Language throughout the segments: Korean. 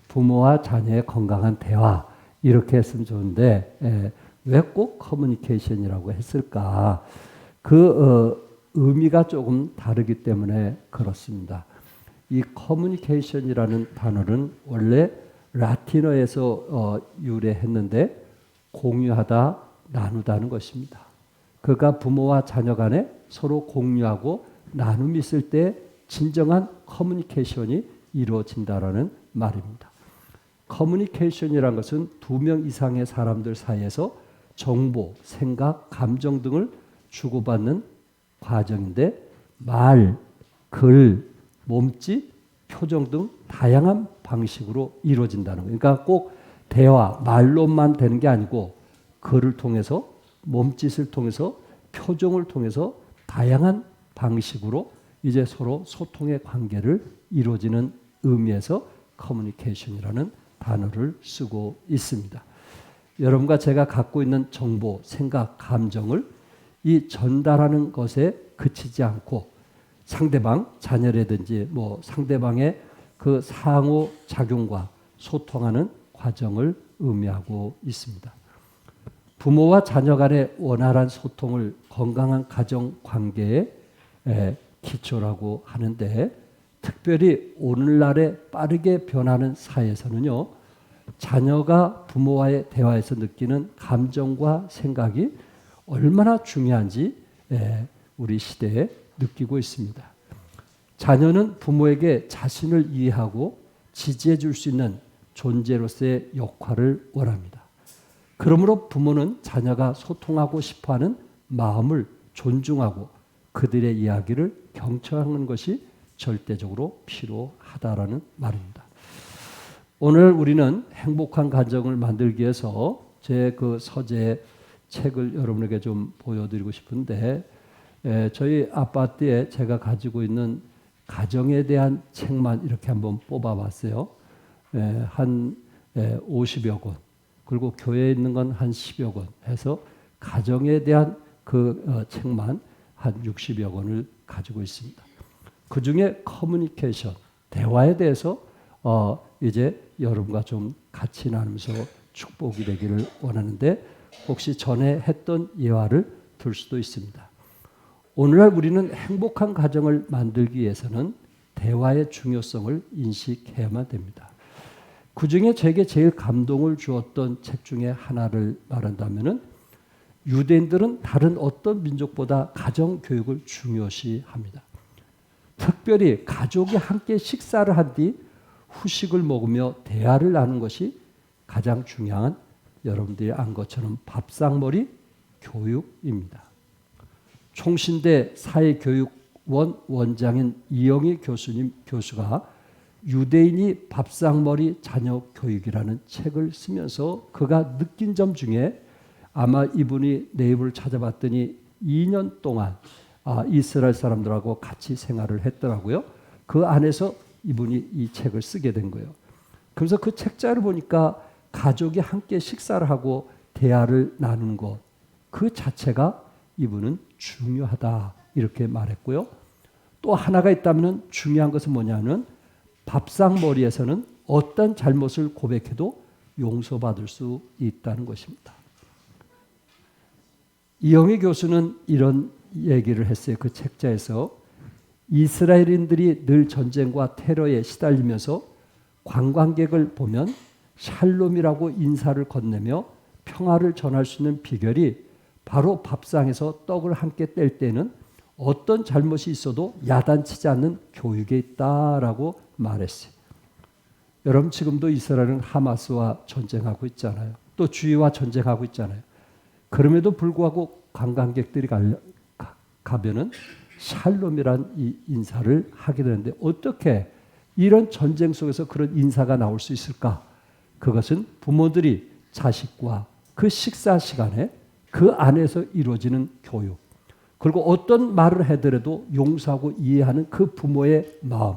부모와 자녀의 건강한 대화 이렇게 했으면 좋은데 왜 꼭 커뮤니케이션이라고 했을까? 의미가 조금 다르기 때문에 그렇습니다. 이 커뮤니케이션이라는 단어는 원래 라틴어에서 유래했는데 공유하다, 나누다는 것입니다. 그가 부모와 자녀 간에 서로 공유하고 나눔이 있을 때 진정한 커뮤니케이션이 이루어진다라는 말입니다. 커뮤니케이션이라는 것은 2명 이상의 사람들 사이에서 정보, 생각, 감정 등을 주고받는 과정인데 말, 글, 몸짓, 표정 등 다양한 방식으로 이루어진다는 거예요. 그러니까 꼭 대화, 말로만 되는 게 아니고 글을 통해서, 몸짓을 통해서, 표정을 통해서 다양한 방식으로 이제 서로 소통의 관계를 이루어지는 의미에서 커뮤니케이션이라는 단어를 쓰고 있습니다. 여러분과 제가 갖고 있는 정보, 생각, 감정을 이 전달하는 것에 그치지 않고 상대방, 자녀라든지 상대방의 그 상호 작용과 소통하는 과정을 의미하고 있습니다. 부모와 자녀 간의 원활한 소통을 건강한 가정 관계의 기초라고 하는데 특별히 오늘날에 빠르게 변하는 사회에서는요. 자녀가 부모와의 대화에서 느끼는 감정과 생각이 얼마나 중요한지 우리 시대에 느끼고 있습니다. 자녀는 부모에게 자신을 이해하고 지지해 줄 수 있는 존재로서의 역할을 원합니다. 그러므로 부모는 자녀가 소통하고 싶어하는 마음을 존중하고 그들의 이야기를 경청하는 것이 절대적으로 필요하다라는 말입니다. 오늘 우리는 행복한 가정을 만들기 위해서 제 그 서재 책을 여러분에게 좀 보여드리고 싶은데 저희 아파트에 제가 가지고 있는 가정에 대한 책만 이렇게 한번 뽑아봤어요. 한 50여 권 그리고 교회에 있는 건 한 10여 권 해서 가정에 대한 그 책만 한 60여 권을 가지고 있습니다. 그 중에 커뮤니케이션, 대화에 대해서 이제 여러분과 좀 같이 나누면서 축복이 되기를 원하는데 혹시 전에 했던 예화를 들 수도 있습니다. 오늘날 우리는 행복한 가정을 만들기 위해서는 대화의 중요성을 인식해야만 됩니다. 그 중에 제게 제일 감동을 주었던 책 중에 하나를 말한다면은 유대인들은 다른 어떤 민족보다 가정 교육을 중요시합니다. 특별히 가족이 함께 식사를 한 뒤 후식을 먹으며 대화를 나누는 것이 가장 중요한 여러분들이 안 것처럼 밥상머리 교육입니다. 총신대 사회교육원 원장인 이영희 교수가 유대인이 밥상머리 자녀 교육이라는 책을 쓰면서 그가 느낀 점 중에 아마 이분이 네이버를 찾아봤더니 2년 동안 이스라엘 사람들하고 같이 생활을 했더라고요. 그 안에서 이분이 이 책을 쓰게 된 거예요. 그래서 그 책자를 보니까 가족이 함께 식사를 하고 대화를 나누는 것, 그 자체가 이분은 중요하다 이렇게 말했고요. 또 하나가 있다면 중요한 것은 뭐냐면 밥상머리에서는 어떤 잘못을 고백해도 용서받을 수 있다는 것입니다. 이영희 교수는 이런 얘기를 했어요. 그 책자에서 이스라엘인들이 늘 전쟁과 테러에 시달리면서 관광객을 보면 샬롬이라고 인사를 건네며 평화를 전할 수 있는 비결이 바로 밥상에서 떡을 함께 뗄 때는 어떤 잘못이 있어도 야단치지 않는 교육에 있다라고 말했어요. 여러분 지금도 이스라엘은 하마스와 전쟁하고 있잖아요. 또 주위와 전쟁하고 있잖아요. 그럼에도 불구하고 관광객들이 가면은 샬롬이란 이 인사를 하게 되는데 어떻게 이런 전쟁 속에서 그런 인사가 나올 수 있을까? 그것은 부모들이 자식과 그 식사 시간에 그 안에서 이루어지는 교육 그리고 어떤 말을 하더라도 용서하고 이해하는 그 부모의 마음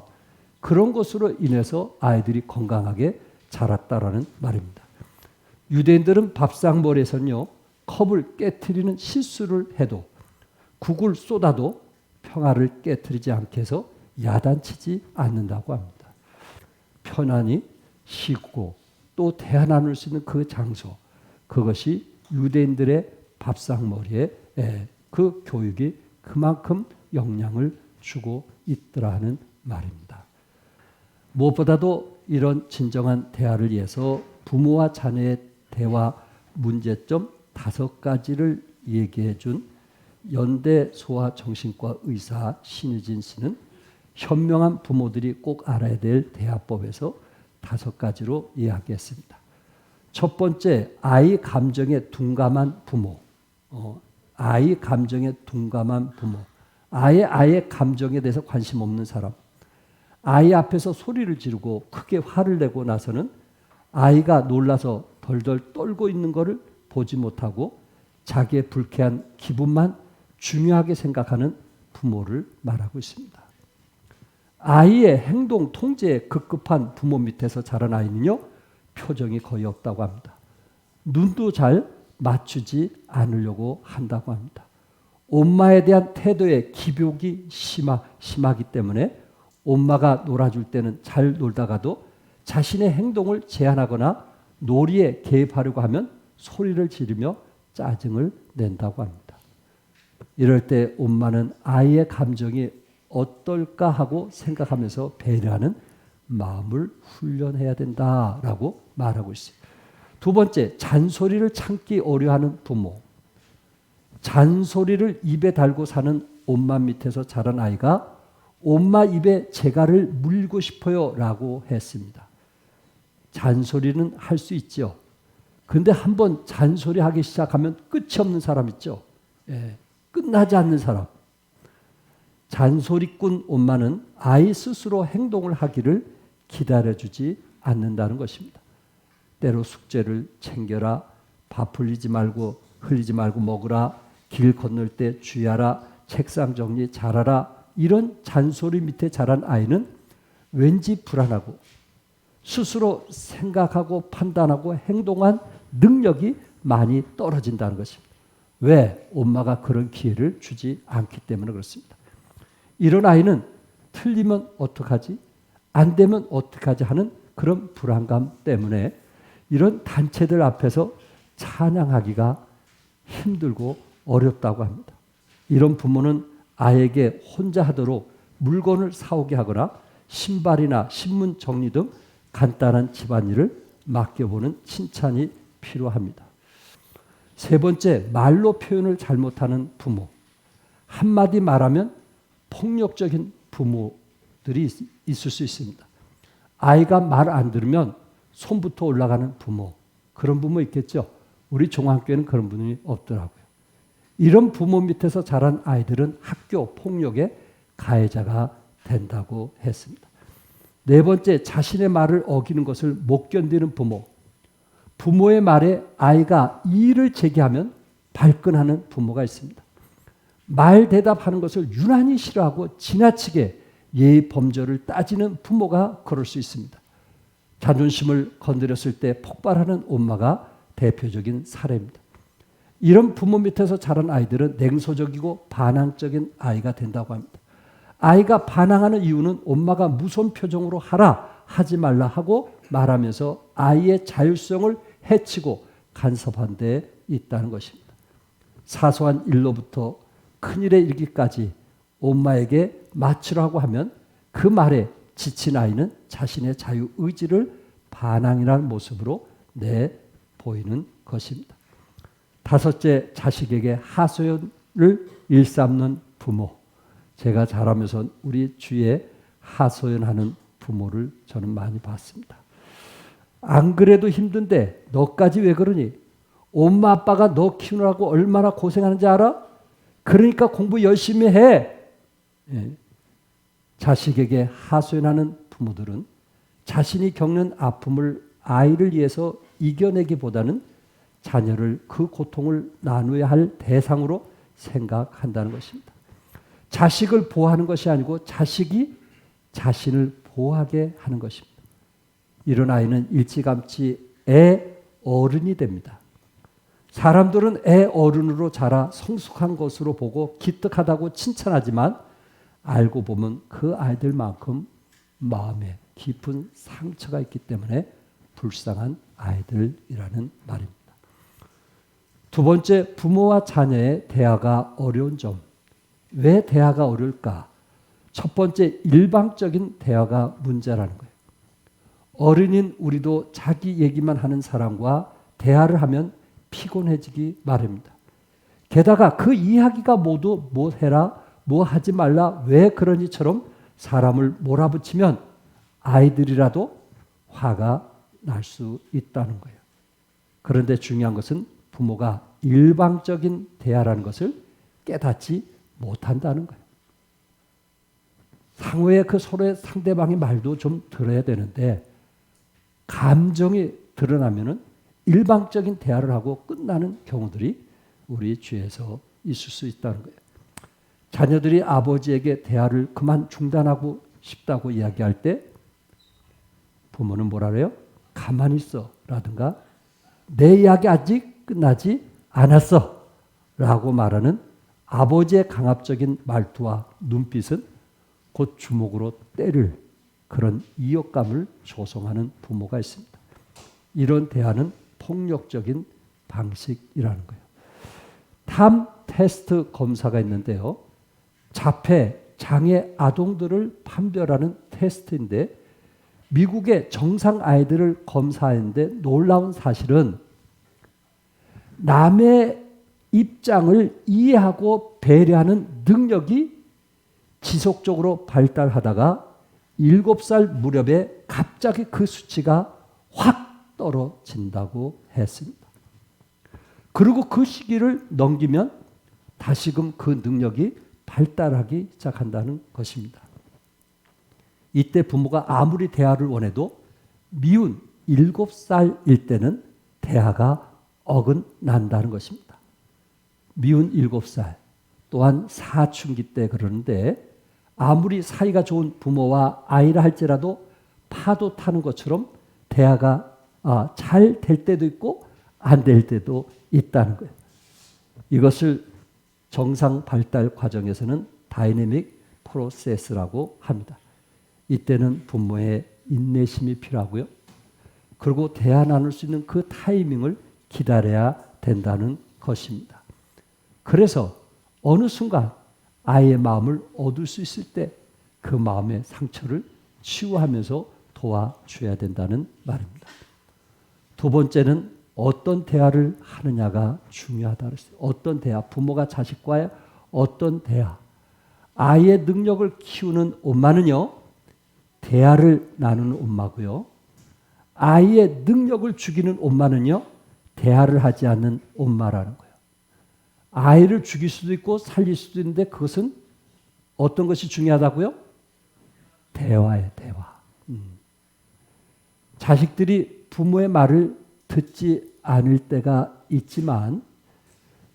그런 것으로 인해서 아이들이 건강하게 자랐다라는 말입니다. 유대인들은 밥상머리에서는요 컵을 깨트리는 실수를 해도 국을 쏟아도 평화를 깨트리지 않게 해서 야단치지 않는다고 합니다. 편안히 쉬고 또 대화 나눌 수 있는 그 장소, 그것이 유대인들의 밥상머리에 그 교육이 그만큼 영향을 주고 있더라 하는 말입니다. 무엇보다도 이런 진정한 대화를 위해서 부모와 자녀의 대화 문제점 5가지를 얘기해 준 연대 소아정신과 의사 신유진 씨는 현명한 부모들이 꼭 알아야 될 대화법에서 5가지로 이야기했습니다. 첫 번째, 아이 감정에 둔감한 부모. 아이 감정에 둔감한 부모. 아이의 감정에 대해서 관심 없는 사람. 아이 앞에서 소리를 지르고 크게 화를 내고 나서는 아이가 놀라서 덜덜 떨고 있는 것을 보지 못하고 자기의 불쾌한 기분만 중요하게 생각하는 부모를 말하고 있습니다. 아이의 행동 통제에 급급한 부모 밑에서 자란 아이는요, 표정이 거의 없다고 합니다. 눈도 잘 맞추지 않으려고 한다고 합니다. 엄마에 대한 태도에 기복이 심하기 때문에 엄마가 놀아줄 때는 잘 놀다가도 자신의 행동을 제한하거나 놀이에 개입하려고 하면 소리를 지르며 짜증을 낸다고 합니다. 이럴 때 엄마는 아이의 감정이 어떨까 하고 생각하면서 배려하는 마음을 훈련해야 된다라고 말하고 있어요. 두 번째, 잔소리를 참기 어려워하는 부모. 잔소리를 입에 달고 사는 엄마 밑에서 자란 아이가 엄마 입에 재갈을 물고 싶어요 라고 했습니다. 잔소리는 할 수 있죠. 근데 한번 잔소리하기 시작하면 끝이 없는 사람 있죠. 끝나지 않는 사람. 잔소리꾼 엄마는 아이 스스로 행동을 하기를 기다려주지 않는다는 것입니다. 때로 숙제를 챙겨라, 밥 흘리지 말고 먹으라, 길 건널 때 주의하라, 책상 정리 잘하라, 이런 잔소리 밑에 자란 아이는 왠지 불안하고 스스로 생각하고 판단하고 행동한 능력이 많이 떨어진다는 것입니다. 왜? 엄마가 그런 기회를 주지 않기 때문에 그렇습니다. 이런 아이는 틀리면 어떡하지? 안 되면 어떡하지? 하는 그런 불안감 때문에 이런 단체들 앞에서 찬양하기가 힘들고 어렵다고 합니다. 이런 부모는 아이에게 혼자 하도록 물건을 사오게 하거나 신발이나 신문 정리 등 간단한 집안일을 맡겨보는 칭찬이 필요합니다. 세 번째, 말로 표현을 잘못하는 부모. 한마디 말하면 폭력적인 부모들이 있을 수 있습니다. 아이가 말 안 들으면 손부터 올라가는 부모. 그런 부모 있겠죠. 우리 종합교회는 그런 분이 없더라고요. 이런 부모 밑에서 자란 아이들은 학교 폭력의 가해자가 된다고 했습니다. 네 번째, 자신의 말을 어기는 것을 못 견디는 부모. 부모의 말에 아이가 이의를 제기하면 발끈하는 부모가 있습니다. 말 대답하는 것을 유난히 싫어하고 지나치게 예의 범절을 따지는 부모가 그럴 수 있습니다. 자존심을 건드렸을 때 폭발하는 엄마가 대표적인 사례입니다. 이런 부모 밑에서 자란 아이들은 냉소적이고 반항적인 아이가 된다고 합니다. 아이가 반항하는 이유는 엄마가 무서운 표정으로 하라, 하지 말라 하고 말하면서 아이의 자율성을 해치고 간섭한 데 있다는 것입니다. 사소한 일로부터 큰일에 이르기까지 엄마에게 맞추라고 하면 그 말에 지친 아이는 자신의 자유의지를 반항이라는 모습으로 내보이는 것입니다. 다섯째, 자식에게 하소연을 일삼는 부모. 제가 자라면서 우리 주위에 하소연하는 부모를 저는 많이 봤습니다. 안 그래도 힘든데 너까지 왜 그러니? 엄마 아빠가 너 키우느라고 얼마나 고생하는지 알아? 그러니까 공부 열심히 해. 자식에게 하소연하는 부모들은 자신이 겪는 아픔을 아이를 위해서 이겨내기보다는 자녀를 그 고통을 나누어야 할 대상으로 생각한다는 것입니다. 자식을 보호하는 것이 아니고 자식이 자신을 보호하게 하는 것입니다. 이런 아이는 일찌감치 애 어른이 됩니다. 사람들은 애 어른으로 자라 성숙한 것으로 보고 기특하다고 칭찬하지만 알고 보면 그 아이들만큼 마음에 깊은 상처가 있기 때문에 불쌍한 아이들이라는 말입니다. 두 번째, 부모와 자녀의 대화가 어려운 점. 왜 대화가 어려울까? 첫 번째, 일방적인 대화가 문제라는 거예요. 어른인 우리도 자기 얘기만 하는 사람과 대화를 하면 피곤해지기 마련입니다. 게다가 그 이야기가 모두 뭐 해라, 뭐 하지 말라, 왜 그러니처럼 사람을 몰아붙이면 아이들이라도 화가 날 수 있다는 거예요. 그런데 중요한 것은 부모가 일방적인 대화라는 것을 깨닫지 못한다는 거예요. 상호의 그 서로의 상대방의 말도 좀 들어야 되는데 감정이 드러나면은 일방적인 대화를 하고 끝나는 경우들이 우리 주위에서 있을 수 있다는 거예요. 자녀들이 아버지에게 대화를 그만 중단하고 싶다고 이야기할 때 부모는 뭐라 그래요? 가만히 있어 라든가 내 이야기 아직 끝나지 않았어 라고 말하는 아버지의 강압적인 말투와 눈빛은 곧 주먹으로 때릴 그런 이욕감을 조성하는 부모가 있습니다. 이런 대화는 폭력적인 방식이라는 거예요. 탐 테스트 검사가 있는데요. 자폐, 장애 아동들을 판별하는 테스트인데 미국의 정상 아이들을 검사했는데 놀라운 사실은 남의 입장을 이해하고 배려하는 능력이 지속적으로 발달하다가 7살 무렵에 갑자기 그 수치가 확 떨어진다고 했습니다. 그리고 그 시기를 넘기면 다시금 그 능력이 발달하기 시작한다는 것입니다. 이때 부모가 아무리 대화를 원해도 미운 7살일 때는 대화가 어긋난다는 것입니다. 미운 7살 또한 사춘기 때 그러는데 아무리 사이가 좋은 부모와 아이라 할지라도 파도 타는 것처럼 대화가 잘 될 때도 있고 안 될 때도 있다는 거예요. 이것을 정상 발달 과정에서는 다이내믹 프로세스라고 합니다. 이때는 부모의 인내심이 필요하고요. 그리고 대화 나눌 수 있는 그 타이밍을 기다려야 된다는 것입니다. 그래서 어느 순간 아이의 마음을 얻을 수 있을 때 그 마음의 상처를 치유하면서 도와줘야 된다는 말입니다. 두 번째는 어떤 대화를 하느냐가 중요하다 그랬어요. 어떤 대화, 부모가 자식과의 어떤 대화. 아이의 능력을 키우는 엄마는요, 대화를 나누는 엄마고요. 아이의 능력을 죽이는 엄마는요, 대화를 하지 않는 엄마라는 거예요. 아이를 죽일 수도 있고 살릴 수도 있는데 그것은 어떤 것이 중요하다고요? 대화예요, 대화. 자식들이 부모의 말을 듣지 않을 때가 있지만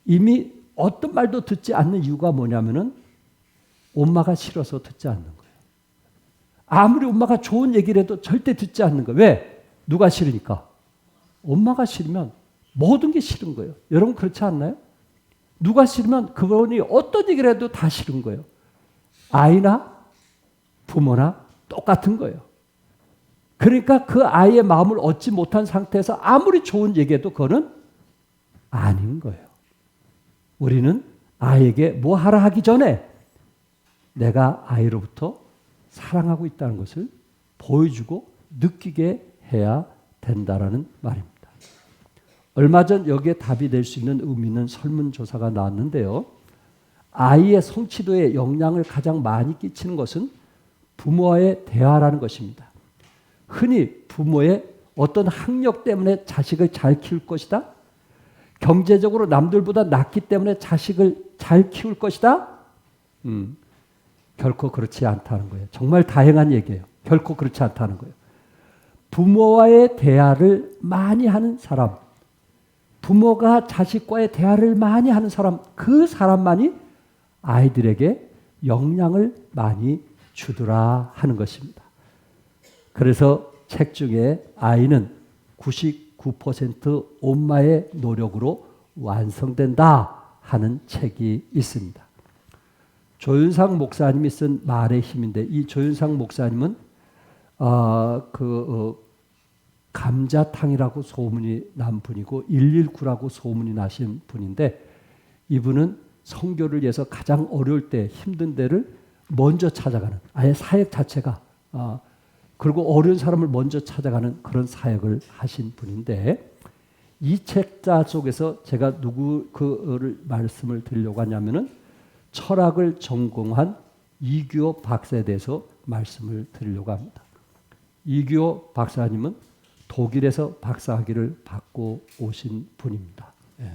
이미 어떤 말도 듣지 않는 이유가 뭐냐면은 엄마가 싫어서 듣지 않는 거예요. 아무리 엄마가 좋은 얘기를 해도 절대 듣지 않는 거예요. 왜? 누가 싫으니까. 엄마가 싫으면 모든 게 싫은 거예요. 여러분 그렇지 않나요? 누가 싫으면 그분이 어떤 얘기를 해도 다 싫은 거예요. 아이나 부모나 똑같은 거예요. 그러니까 그 아이의 마음을 얻지 못한 상태에서 아무리 좋은 얘기해도 그거는 아닌 거예요. 우리는 아이에게 뭐 하라 하기 전에 내가 아이로부터 사랑하고 있다는 것을 보여주고 느끼게 해야 된다라는 말입니다. 얼마 전 여기에 답이 될 수 있는 의미 있는 설문조사가 나왔는데요. 아이의 성취도에 영향을 가장 많이 끼치는 것은 부모와의 대화라는 것입니다. 흔히 부모의 어떤 학력 때문에 자식을 잘 키울 것이다. 경제적으로 남들보다 낫기 때문에 자식을 잘 키울 것이다. 결코 그렇지 않다는 거예요. 정말 다행한 얘기예요. 결코 그렇지 않다는 거예요. 부모와의 대화를 많이 하는 사람, 부모가 자식과의 대화를 많이 하는 사람, 그 사람만이 아이들에게 영향을 많이 주더라 하는 것입니다. 그래서 책 중에 아이는 99% 엄마의 노력으로 완성된다 하는 책이 있습니다. 조윤상 목사님이 쓴 말의 힘인데 이 조윤상 목사님은 감자탕이라고 소문이 난 분이고 119라고 소문이 나신 분인데, 이분은 선교를 위해서 가장 어려울 때 힘든 데를 먼저 찾아가는, 아예 사역 자체가 그리고 어려운 사람을 먼저 찾아가는 그런 사역을 하신 분인데, 이 책자 속에서 제가 누구를 말씀을 드리려고 하냐면은 철학을 전공한 이규호 박사에 대해서 말씀을 드리려고 합니다. 이규호 박사님은 독일에서 박사학위를 받고 오신 분입니다. 예.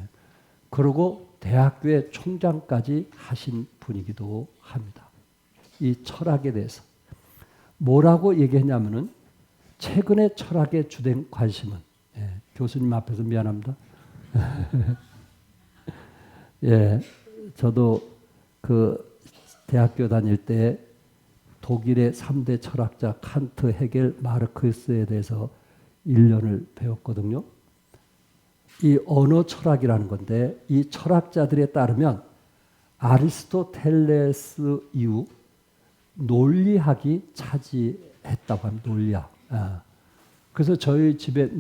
그리고 대학교의 총장까지 하신 분이기도 합니다. 이 철학에 대해서 뭐라고 얘기했냐면은, 최근에 철학의 주된 관심은, 교수님 앞에서 미안합니다. 예, 저도 그 대학교 다닐 때 독일의 3대 철학자 칸트, 헤겔, 마르크스에 대해서 1년을 배웠거든요. 이 언어 철학이라는 건데, 이 철학자들에 따르면 아리스토텔레스 이후 논리학이 차지했다고 합니다. 논리학. 그래서 저희 집에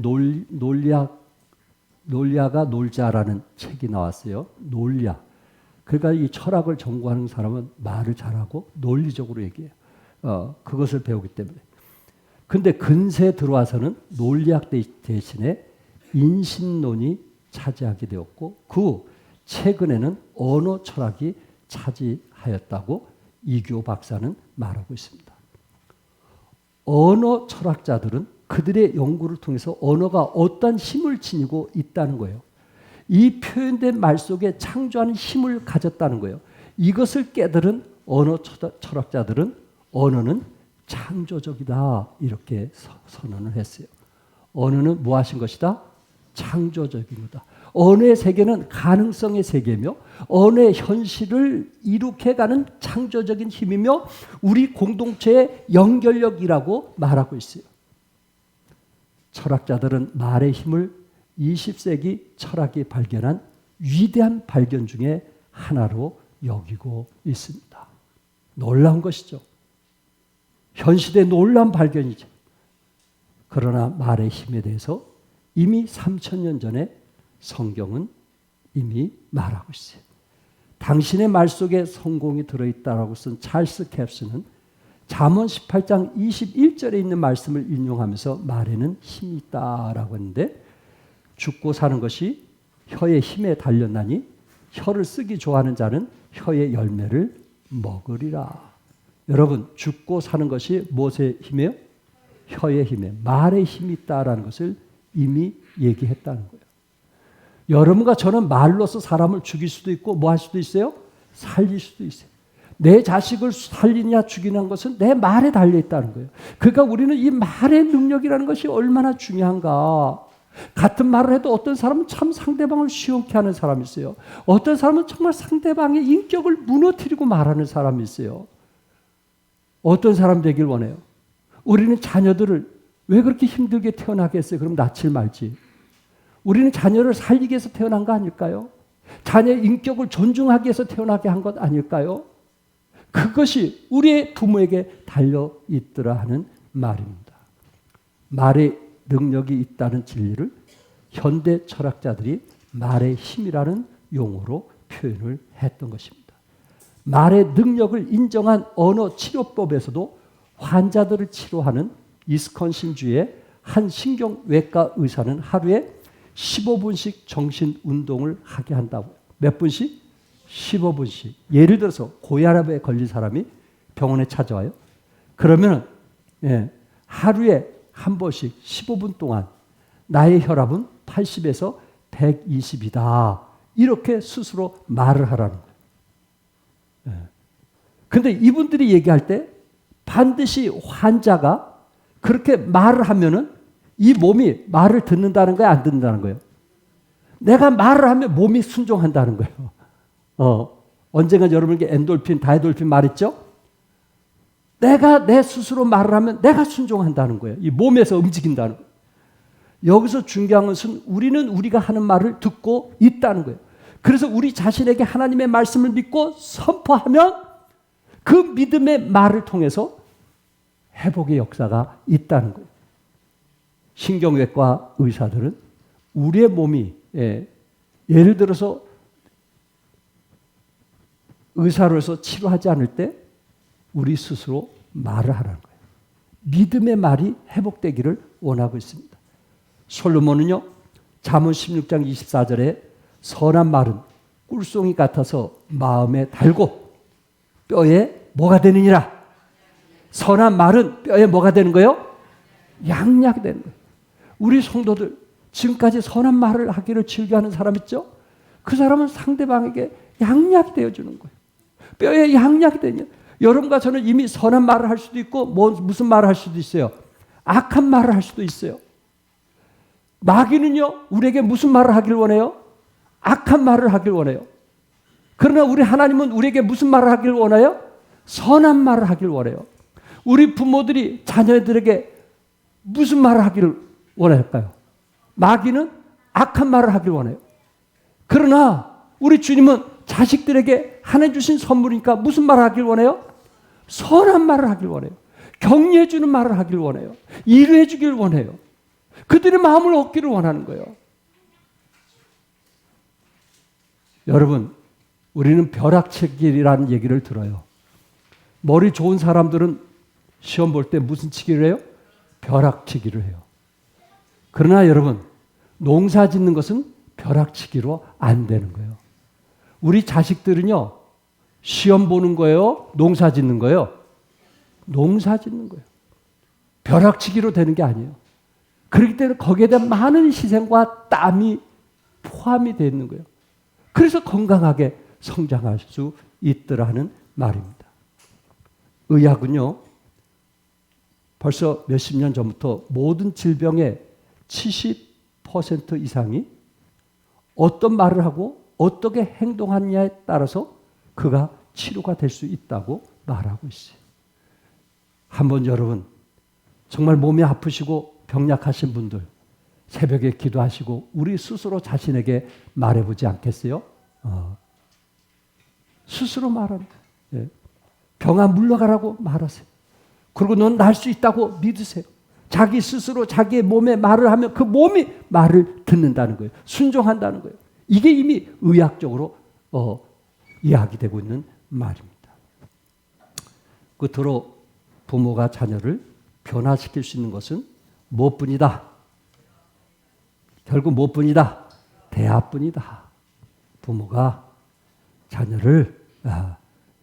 논리아가 놀자라는 책이 나왔어요. 논리학. 그러니까 이 철학을 전공하는 사람은 말을 잘하고 논리적으로 얘기해요. 그것을 배우기 때문에. 근데 근세에 들어와서는 논리학 대신에 인신론이 차지하게 되었고, 그 최근에는 언어 철학이 차지하였다고 이규호 박사는 말하고 있습니다. 언어 철학자들은 그들의 연구를 통해서 언어가 어떤 힘을 지니고 있다는 거예요. 이 표현된 말 속에 창조하는 힘을 가졌다는 거예요. 이것을 깨달은 언어 철학자들은 언어는 창조적이다, 이렇게 선언을 했어요. 언어는 뭐 하신 것이다? 창조적인 거다. 언어의 세계는 가능성의 세계며, 언어의 현실을 이룩해가는 창조적인 힘이며, 우리 공동체의 연결력이라고 말하고 있어요. 철학자들은 말의 힘을 20세기 철학이 발견한 위대한 발견 중에 하나로 여기고 있습니다. 놀라운 것이죠. 현 시대의 놀라운 발견이죠. 그러나 말의 힘에 대해서 이미 3000년 전에 성경은 이미 말하고 있어요. 당신의 말 속에 성공이 들어있다라고 쓴 찰스 캡스는 잠언 18장 21절에 있는 말씀을 인용하면서 말에는 힘이 있다라고 했는데, 죽고 사는 것이 혀의 힘에 달렸나니 혀를 쓰기 좋아하는 자는 혀의 열매를 먹으리라. 여러분, 죽고 사는 것이 무엇의 힘이에요? 혀의 힘에, 말의 힘이 있다라는 것을 이미 얘기했다는 거예요. 여러분과 저는 말로서 사람을 죽일 수도 있고 뭐 할 수도 있어요? 살릴 수도 있어요. 내 자식을 살리냐 죽이는 것은 내 말에 달려있다는 거예요. 그러니까 우리는 이 말의 능력이라는 것이 얼마나 중요한가. 같은 말을 해도 어떤 사람은 참 상대방을 시원케 하는 사람이 있어요. 어떤 사람은 정말 상대방의 인격을 무너뜨리고 말하는 사람이 있어요. 어떤 사람 되길 원해요? 우리는 자녀들을 왜 그렇게 힘들게 태어나게 했어요? 그럼 낳질 말지. 우리는 자녀를 살리기 위해서 태어난 거 아닐까요? 자녀의 인격을 존중하기 위해서 태어나게 한 것 아닐까요? 그것이 우리의 부모에게 달려있더라 하는 말입니다. 말의 능력이 있다는 진리를 현대 철학자들이 말의 힘이라는 용어로 표현을 했던 것입니다. 말의 능력을 인정한 언어 치료법에서도 환자들을 치료하는 위스콘신주의 한 신경외과 의사는 하루에 15분씩 정신 운동을 하게 한다고요. 몇 분씩? 15분씩. 예를 들어서 고혈압에 걸린 사람이 병원에 찾아와요. 그러면 하루에 한 번씩 15분 동안 나의 혈압은 80에서 120이다. 이렇게 스스로 말을 하라는 거예요. 그런데 이분들이 얘기할 때 반드시 환자가 그렇게 말을 하면은 이 몸이 말을 듣는다는 거예요? 안 듣는다는 거예요? 내가 말을 하면 몸이 순종한다는 거예요. 언젠가 여러분에게 엔돌핀, 다이돌핀 말했죠? 내가 내 스스로 말을 하면 내가 순종한다는 거예요. 이 몸에서 움직인다는 거예요. 여기서 중요한 것은 우리는 우리가 하는 말을 듣고 있다는 거예요. 그래서 우리 자신에게 하나님의 말씀을 믿고 선포하면 그 믿음의 말을 통해서 회복의 역사가 있다는 거예요. 신경외과 의사들은 우리의 몸이 예를 들어서 의사로서 치료하지 않을 때 우리 스스로 말을 하라는 거예요. 믿음의 말이 회복되기를 원하고 있습니다. 솔로몬은요, 잠언 16장 24절에 선한 말은 꿀송이 같아서 마음에 달고 뼈에 뭐가 되느니라. 선한 말은 뼈에 뭐가 되는 거예요? 양약이 되는 거예요. 우리 성도들 지금까지 선한 말을 하기를 즐겨하는 사람 있죠? 그 사람은 상대방에게 양약이 되어주는 거예요. 뼈에 양약이 되냐. 여러분과 저는 이미 선한 말을 할 수도 있고 무슨 말을 할 수도 있어요. 악한 말을 할 수도 있어요. 마귀는요, 우리에게 무슨 말을 하길 원해요? 악한 말을 하길 원해요. 그러나 우리 하나님은 우리에게 무슨 말을 하길 원해요? 선한 말을 하길 원해요. 우리 부모들이 자녀들에게 무슨 말을 하기를 원할까요? 마귀는 악한 말을 하길 원해요. 그러나 우리 주님은 자식들에게 하나님 주신 선물이니까 무슨 말을 하길 원해요? 선한 말을 하길 원해요. 격려해 주는 말을 하길 원해요. 이해해 주길 원해요. 그들의 마음을 얻기를 원하는 거예요. 여러분, 우리는 벼락치기라는 얘기를 들어요. 머리 좋은 사람들은 시험 볼 때 무슨 치기를 해요? 벼락치기를 해요. 그러나 여러분, 농사 짓는 것은 벼락치기로 안 되는 거예요. 우리 자식들은요, 시험 보는 거예요? 농사 짓는 거예요? 농사 짓는 거예요. 벼락치기로 되는 게 아니에요. 그렇기 때문에 거기에 대한 많은 희생과 땀이 포함이 되어 있는 거예요. 그래서 건강하게 성장할 수 있더라는 말입니다. 의학은요, 벌써 몇십 년 전부터 모든 질병의 70% 이상이 어떤 말을 하고 어떻게 행동하느냐에 따라서 그가 치료가 될 수 있다고 말하고 있어요. 한번 여러분, 정말 몸이 아프시고 병약하신 분들, 새벽에 기도하시고 우리 스스로 자신에게 말해보지 않겠어요? 스스로 말합니다. 병아 물러가라고 말하세요. 그리고 넌 날 수 있다고 믿으세요. 자기 스스로 자기의 몸에 말을 하면 그 몸이 말을 듣는다는 거예요. 순종한다는 거예요. 이게 이미 의학적으로 이야기되고 있는 말입니다. 끝으로 부모가 자녀를 변화시킬 수 있는 것은 무엇뿐이다? 결국 무엇뿐이다? 대화뿐이다. 부모가 자녀를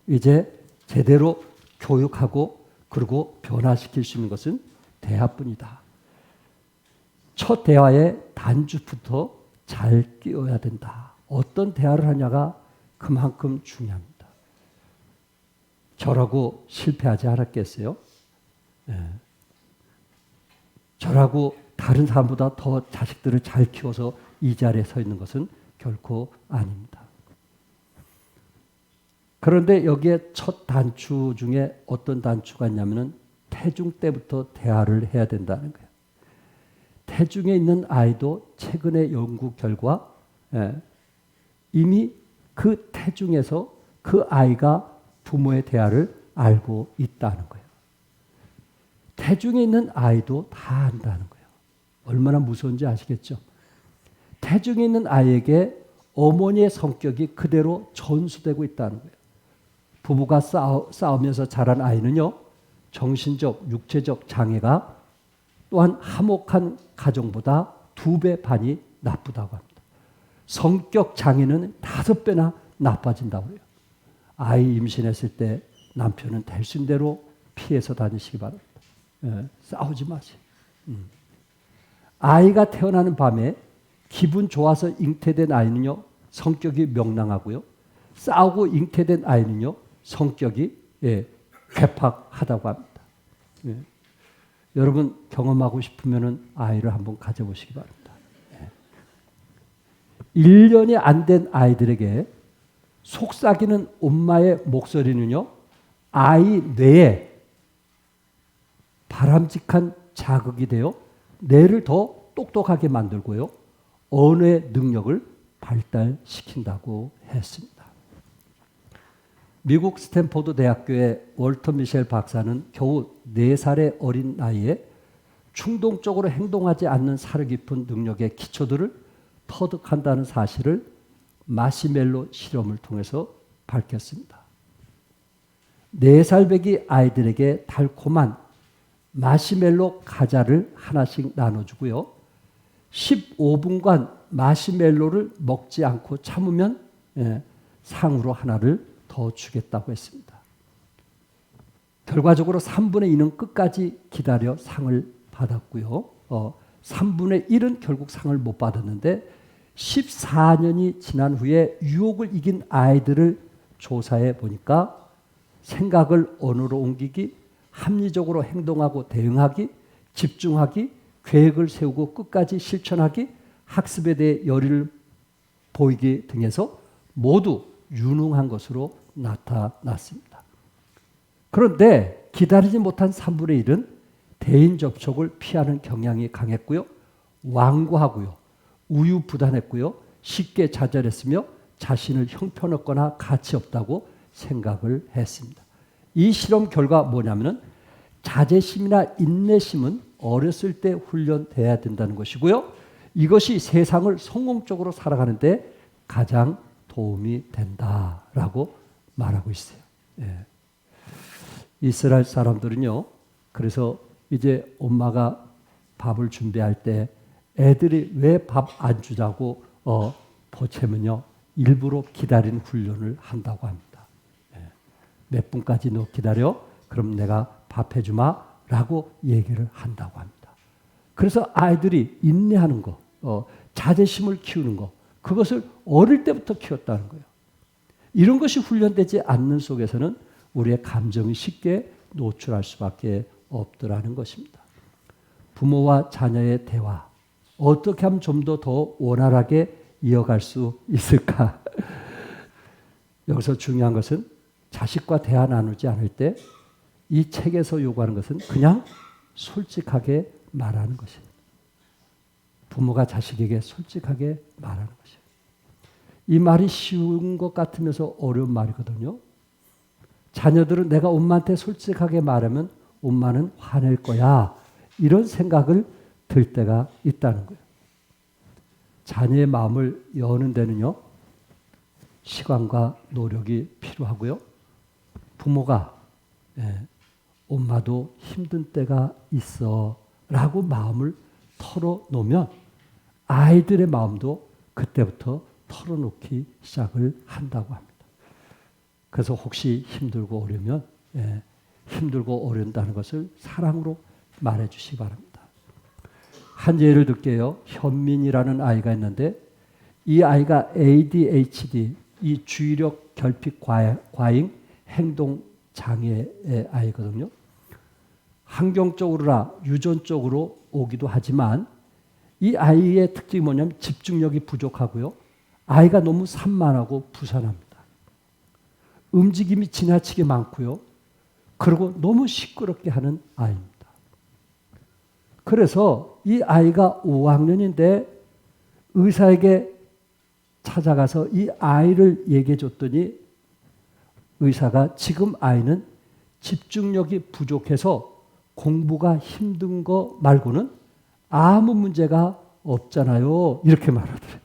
이제 제대로 교육하고 그리고 변화시킬 수 있는 것은 대화뿐이다. 첫 대화의 단추부터 잘 끼워야 된다. 어떤 대화를 하냐가 그만큼 중요합니다. 저라고 실패하지 않았겠어요? 저라고 다른 사람보다 더 자식들을 잘 키워서 이 자리에 서 있는 것은 결코 아닙니다. 그런데 여기에 첫 단추 중에 어떤 단추가 있냐면은 태중 때부터 대화를 해야 된다는 거예요. 태중에 있는 아이도 최근의 연구 결과 이미 그 태중에서 그 아이가 부모의 대화를 알고 있다는 거예요. 태중에 있는 아이도 다 안다는 거예요. 얼마나 무서운지 아시겠죠? 태중에 있는 아이에게 어머니의 성격이 그대로 전수되고 있다는 거예요. 부부가 싸우면서 자란 아이는요, 정신적, 육체적 장애가 또한 화목한 가정보다 2배 반이 나쁘다고 합니다. 성격 장애는 5배나 나빠진다고 해요. 아이 임신했을 때 남편은 될 수 있는 대로 피해서 다니시기 바랍니다. 싸우지 마세요. 아이가 태어나는 밤에 기분 좋아서 잉태된 아이는요, 성격이 명랑하고요. 싸우고 잉태된 아이는요, 성격이 괴팍하다고 합니다. 여러분 경험하고 싶으면 아이를 한번 가져보시기 바랍니다. 1년이 안 된 아이들에게 속삭이는 엄마의 목소리는요, 아이 뇌에 바람직한 자극이 되어 뇌를 더 똑똑하게 만들고요, 언어의 능력을 발달시킨다고 했습니다. 미국 스탠포드 대학교의 월터 미셸 박사는 겨우 4살의 어린 나이에 충동적으로 행동하지 않는 사려 깊은 능력의 기초들을 터득한다는 사실을 마시멜로 실험을 통해서 밝혔습니다. 4살 배기 아이들에게 달콤한 마시멜로 과자를 하나씩 나눠주고요. 15분간 마시멜로를 먹지 않고 참으면 상으로 하나를 더 주겠다고 했습니다. 결과적으로 3분의 2는 끝까지 기다려 상을 받았고요. 3분의 1은 결국 상을 못 받았는데 14년이 지난 후에 유혹을 이긴 아이들을 조사해 보니까 생각을 언어로 옮기기, 합리적으로 행동하고 대응하기, 집중하기, 계획을 세우고 끝까지 실천하기, 학습에 대해 열의를 보이기 등에서 모두 유능한 것으로 나타났습니다. 그런데 기다리지 못한 3분의 1은 대인 접촉을 피하는 경향이 강했고요. 완고하고요. 우유부단했고요. 쉽게 좌절했으며 자신을 형편없거나 가치 없다고 생각을 했습니다. 이 실험 결과 뭐냐면은 자제심이나 인내심은 어렸을 때 훈련돼야 된다는 것이고요. 이것이 세상을 성공적으로 살아가는데 가장 도움이 된다라고 말하고 있어요. 예. 이스라엘 사람들은요. 그래서 이제 엄마가 밥을 준비할 때 애들이 왜 밥 안 주자고 보채면요. 일부러 기다리는 훈련을 한다고 합니다. 예. 몇 분까지 너 기다려? 그럼 내가 밥 해주마 라고 얘기를 한다고 합니다. 그래서 아이들이 인내하는 거, 자제심을 키우는 거, 그것을 어릴 때부터 키웠다는 거예요. 이런 것이 훈련되지 않는 속에서는 우리의 감정이 쉽게 노출할 수밖에 없더라는 것입니다. 부모와 자녀의 대화, 어떻게 하면 좀 더 원활하게 이어갈 수 있을까? 여기서 중요한 것은 자식과 대화 나누지 않을 때 이 책에서 요구하는 것은 그냥 솔직하게 말하는 것입니다. 부모가 자식에게 솔직하게 말하는 것이에요. 이 말이 쉬운 것 같으면서 어려운 말이거든요. 자녀들은 내가 엄마한테 솔직하게 말하면 엄마는 화낼 거야. 이런 생각을 들 때가 있다는 거예요. 자녀의 마음을 여는 데는요. 시간과 노력이 필요하고요. 부모가 엄마도 힘든 때가 있어 라고 마음을 털어놓으면 아이들의 마음도 그때부터 털어놓기 시작을 한다고 합니다. 그래서 혹시 힘들고 어려우면 힘들고 어려운다는 것을 사랑으로 말해주시기 바랍니다. 한 예를 들게요. 현민이라는 아이가 있는데 이 아이가 ADHD, 이 주의력 결핍 과잉 행동 장애의 아이거든요. 환경적으로나 유전적으로 오기도 하지만 이 아이의 특징이 뭐냐면 집중력이 부족하고요. 아이가 너무 산만하고 부산합니다. 움직임이 지나치게 많고요. 그리고 너무 시끄럽게 하는 아이입니다. 그래서 이 아이가 5학년인데 의사에게 찾아가서 이 아이를 얘기해 줬더니 의사가 지금 아이는 집중력이 부족해서 공부가 힘든 거 말고는 아무 문제가 없잖아요. 이렇게 말하더래요.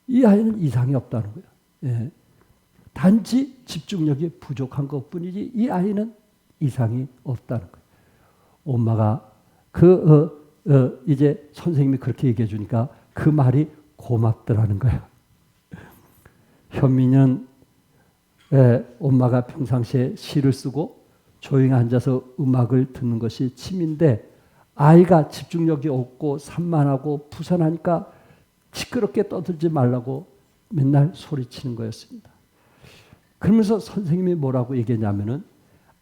이 아이는 이상이 없다는 거예요. 예. 단지 집중력이 부족한 것뿐이지 이 아이는 이상이 없다는 거예요. 엄마가 이제 선생님이 그렇게 얘기해 주니까 그 말이 고맙더라는 거예요. 현민은 엄마가 평상시에 시를 쓰고 조용히 앉아서 음악을 듣는 것이 취미인데 아이가 집중력이 없고 산만하고 부산하니까 시끄럽게 떠들지 말라고 맨날 소리치는 거였습니다. 그러면서 선생님이 뭐라고 얘기했냐면은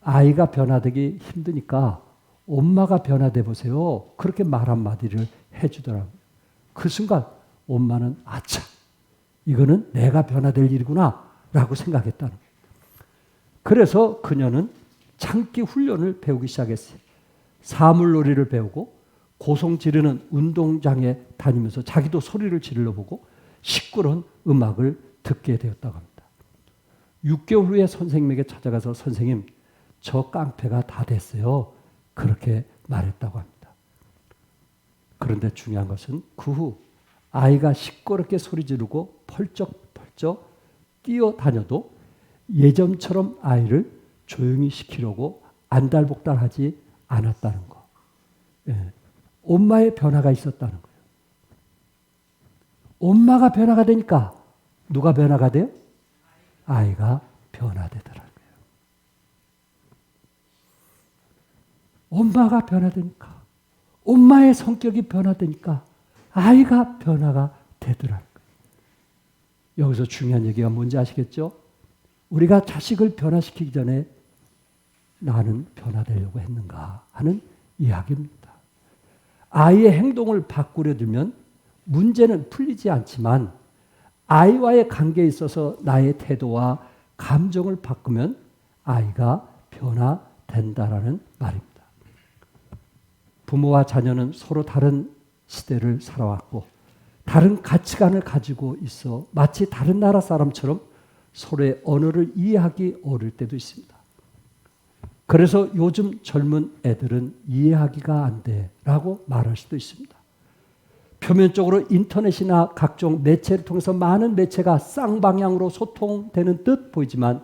아이가 변화되기 힘드니까 엄마가 변화돼 보세요. 그렇게 말 한마디를 해주더라고요. 그 순간 엄마는 아차, 이거는 내가 변화될 일이구나 라고 생각했다는 거예요. 그래서 그녀는 참기 훈련을 배우기 시작했어요. 사물놀이를 배우고 고송 지르는 운동장에 다니면서 자기도 소리를 지르러 보고 시끄러운 음악을 듣게 되었다고 합니다. 6개월 후에 선생님에게 찾아가서 선생님, 저 깡패가 다 됐어요. 그렇게 말했다고 합니다. 그런데 중요한 것은 그 후 아이가 시끄럽게 소리 지르고 펄쩍펄쩍 뛰어다녀도 예전처럼 아이를 조용히 시키려고 안달복달하지 않았다는 거. 예. 엄마의 변화가 있었다는 거예요. 엄마가 변화가 되니까 누가 변화가 돼요? 아이가 변화되더라고요. 엄마가 변화되니까, 엄마의 성격이 변화되니까 아이가 변화가 되더라고요. 여기서 중요한 얘기가 뭔지 아시겠죠? 우리가 자식을 변화시키기 전에 나는 변화되려고 했는가 하는 이야기입니다. 아이의 행동을 바꾸려 들면 문제는 풀리지 않지만 아이와의 관계에 있어서 나의 태도와 감정을 바꾸면 아이가 변화된다라는 말입니다. 부모와 자녀는 서로 다른 시대를 살아왔고 다른 가치관을 가지고 있어 마치 다른 나라 사람처럼 서로의 언어를 이해하기 어려울 때도 있습니다. 그래서 요즘 젊은 애들은 이해하기가 안 돼라고 말할 수도 있습니다. 표면적으로 인터넷이나 각종 매체를 통해서 많은 매체가 쌍방향으로 소통되는 듯 보이지만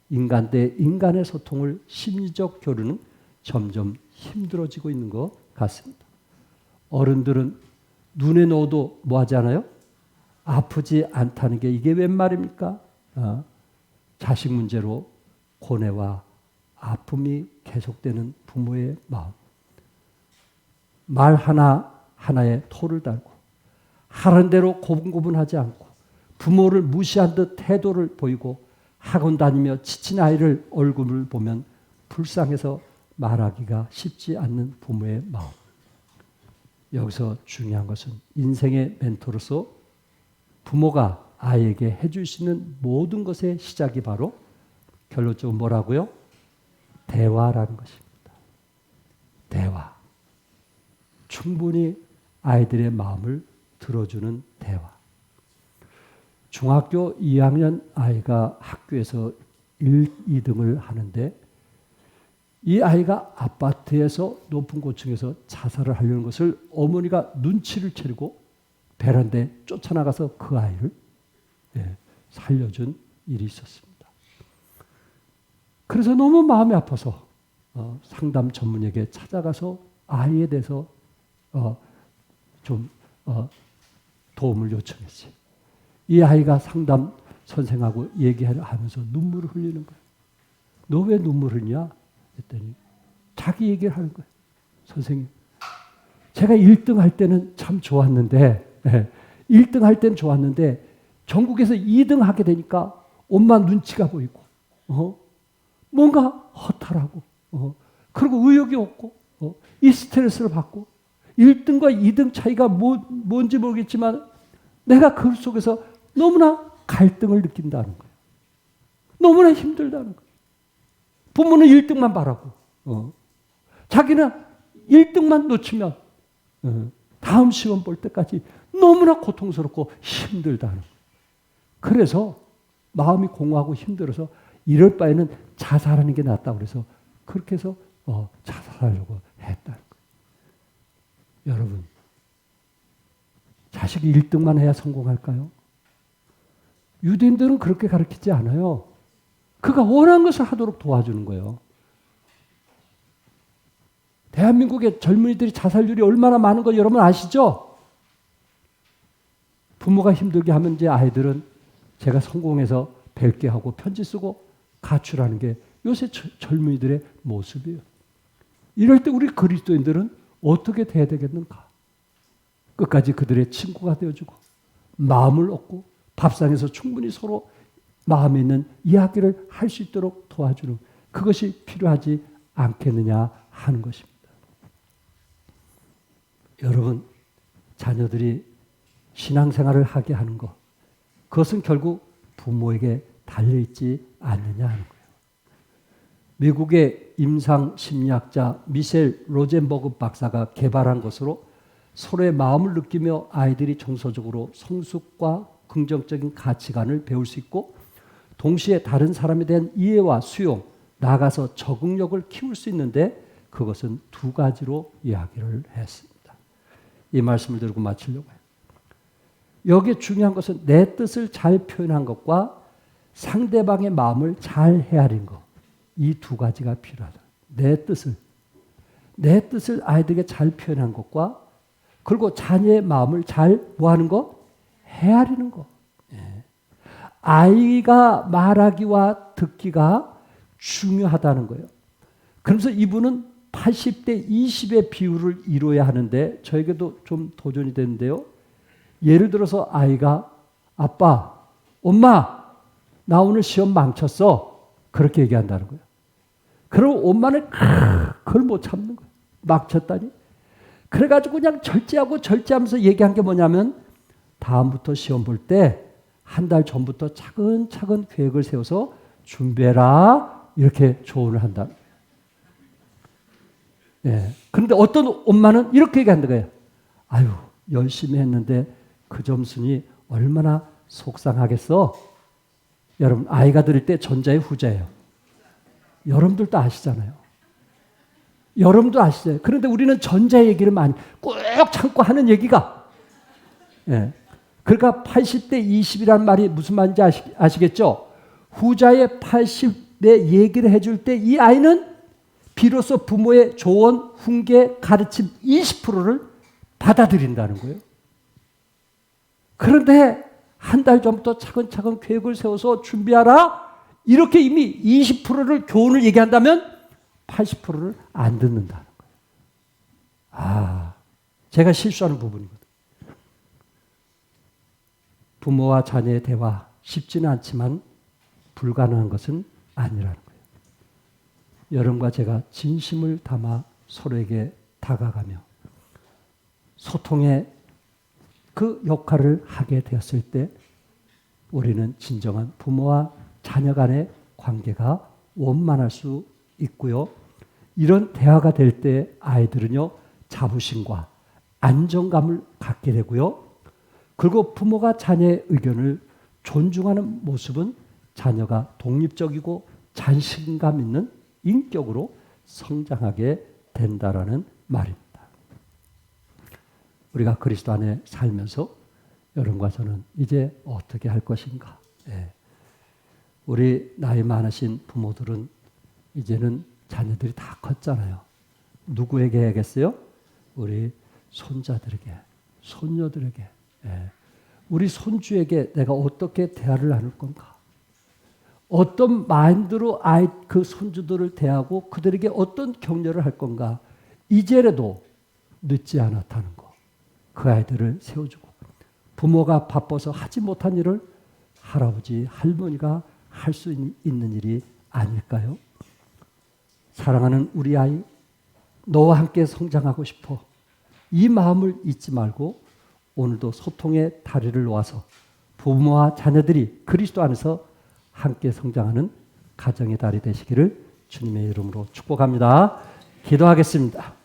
인간 대 인간의 소통을 심리적 교류는 점점 힘들어지고 있는 것 같습니다. 어른들은 눈에 넣어도 뭐 하지 않아요? 아프지 않다는 게 이게 웬 말입니까? 자식 문제로 고뇌와 아픔이 계속되는 부모의 마음. 말 하나하나에 토를 달고 하는 대로 고분고분하지 않고 부모를 무시한 듯 태도를 보이고 학원 다니며 지친 아이를 얼굴을 보면 불쌍해서 말하기가 쉽지 않는 부모의 마음. 여기서 중요한 것은 인생의 멘토로서 부모가 아이에게 해줄 수 있는 모든 것의 시작이 바로 결론적으로 뭐라고요? 대화라는 것입니다. 대화. 충분히 아이들의 마음을 들어주는 대화. 중학교 2학년 아이가 학교에서 1, 2등을 하는데 이 아이가 아파트에서 높은 고층에서 자살을 하려는 것을 어머니가 눈치를 채고 베란다에 쫓아나가서 그 아이를 살려준 일이 있었습니다. 그래서 너무 마음이 아파서 상담 전문에게 찾아가서 아이에 대해서 좀 도움을 요청했어요. 이 아이가 상담 선생하고 얘기하면서 눈물을 흘리는 거예요. 너 왜 눈물 흘리냐? 했더니 자기 얘기를 하는 거예요. 선생님, 제가 1등 할 때는 참 좋았는데 1등 할 때는 좋았는데 전국에서 2등 하게 되니까 엄마 눈치가 보이고 뭔가 허탈하고 그리고 의욕이 없고 이 스트레스를 받고 1등과 2등 차이가 뭔지 모르겠지만 내가 그 속에서 너무나 갈등을 느낀다는 거예요. 너무나 힘들다는 거예요. 부모는 1등만 바라고 자기는 1등만 놓치면 다음 시험 볼 때까지 너무나 고통스럽고 힘들다는 거예요. 그래서 마음이 공허하고 힘들어서 이럴 바에는 자살하는 게 낫다고 그래서 그렇게 해서 자살하려고 했다는 거예요. 여러분, 자식이 1등만 해야 성공할까요? 유대인들은 그렇게 가르치지 않아요. 그가 원하는 것을 하도록 도와주는 거예요. 대한민국의 젊은이들이 자살률이 얼마나 많은 거 여러분 아시죠? 부모가 힘들게 하면 이제 아이들은 제가 성공해서 뵐게 하고 편지 쓰고 가출하는 게 요새 젊은이들의 모습이에요. 이럴 때 우리 그리스도인들은 어떻게 돼야 되겠는가? 끝까지 그들의 친구가 되어주고 마음을 얻고 밥상에서 충분히 서로 마음에 있는 이야기를 할 수 있도록 도와주는 그것이 필요하지 않겠느냐 하는 것입니다. 여러분, 자녀들이 신앙생활을 하게 하는 것, 그것은 결국 부모에게 달려있지 않느냐 하는 거예요. 미국의 임상 심리학자 미셸 로젠버그 박사가 개발한 것으로 서로의 마음을 느끼며 아이들이 정서적으로 성숙과 긍정적인 가치관을 배울 수 있고 동시에 다른 사람에 대한 이해와 수용, 나아가서 적응력을 키울 수 있는데 그것은 두 가지로 이야기를 했습니다. 이 말씀을 드리고 마치려고 해요. 여기에 중요한 것은 내 뜻을 잘 표현한 것과 상대방의 마음을 잘 헤아린 것. 이 두 가지가 필요하다. 내 뜻을 아이들에게 잘 표현한 것과 그리고 자녀의 마음을 잘 뭐하는 것? 헤아리는 것. 예. 아이가 말하기와 듣기가 중요하다는 거예요. 그러면서 이분은 80대 20의 비율을 이루어야 하는데 저에게도 좀 도전이 되는데요. 예를 들어서 아이가 아빠, 엄마, 나 오늘 시험 망쳤어. 그렇게 얘기한다는 거예요. 그럼 엄마는 그걸 못 참는 거예요. 망쳤다니. 그래가지고 그냥 절제하면서 얘기한 게 뭐냐면 다음부터 시험 볼 때 한 달 전부터 차근차근 계획을 세워서 준비해라. 이렇게 조언을 한다. 예. 그런데 어떤 엄마는 이렇게 얘기한다 거예요. 아유, 열심히 했는데 그 점수니 얼마나 속상하겠어. 여러분, 아이가 들을 때 전자의 후자예요. 여러분들도 아시잖아요. 여러분도 아시죠? 그런데 우리는 전자 얘기를 많이 꾹 참고 하는 얘기가. 예. 그러니까 80대 20이라는 말이 무슨 말인지 아시겠죠? 후자의 80대 얘기를 해줄 때 이 아이는 비로소 부모의 조언, 훈계, 가르침 20%를 받아들인다는 거예요. 그런데 한 달 전부터 차근차근 계획을 세워서 준비하라. 이렇게 이미 20%를 교훈을 얘기한다면 80%를 안 듣는다는 거예요. 아, 제가 실수하는 부분이거든요. 부모와 자녀의 대화 쉽지는 않지만 불가능한 것은 아니라는 거예요. 여러분과 제가 진심을 담아 서로에게 다가가며 소통의 그 역할을 하게 되었을 때 우리는 진정한 부모와 자녀 간의 관계가 원만할 수 있고요. 이런 대화가 될 때 아이들은요, 자부심과 안정감을 갖게 되고요. 그리고 부모가 자녀의 의견을 존중하는 모습은 자녀가 독립적이고 자신감 있는 인격으로 성장하게 된다라는 말입니다. 우리가 그리스도 안에 살면서 여러분과 저는 이제 어떻게 할 것인가? 예. 우리 나이 많으신 부모들은 이제는 자녀들이 다 컸잖아요. 누구에게 해야겠어요? 우리 손자들에게, 손녀들에게, 예. 우리 손주에게 내가 어떻게 대화를 나눌 건가? 어떤 마인드로 그 손주들을 대하고 그들에게 어떤 격려를 할 건가? 이제라도 늦지 않았다는 거. 그 아이들을 세워주고 부모가 바빠서 하지 못한 일을 할아버지, 할머니가 할 수 있는 일이 아닐까요? 사랑하는 우리 아이, 너와 함께 성장하고 싶어. 이 마음을 잊지 말고 오늘도 소통의 다리를 놓아서 부모와 자녀들이 그리스도 안에서 함께 성장하는 가정의 달이 되시기를 주님의 이름으로 축복합니다. 기도하겠습니다.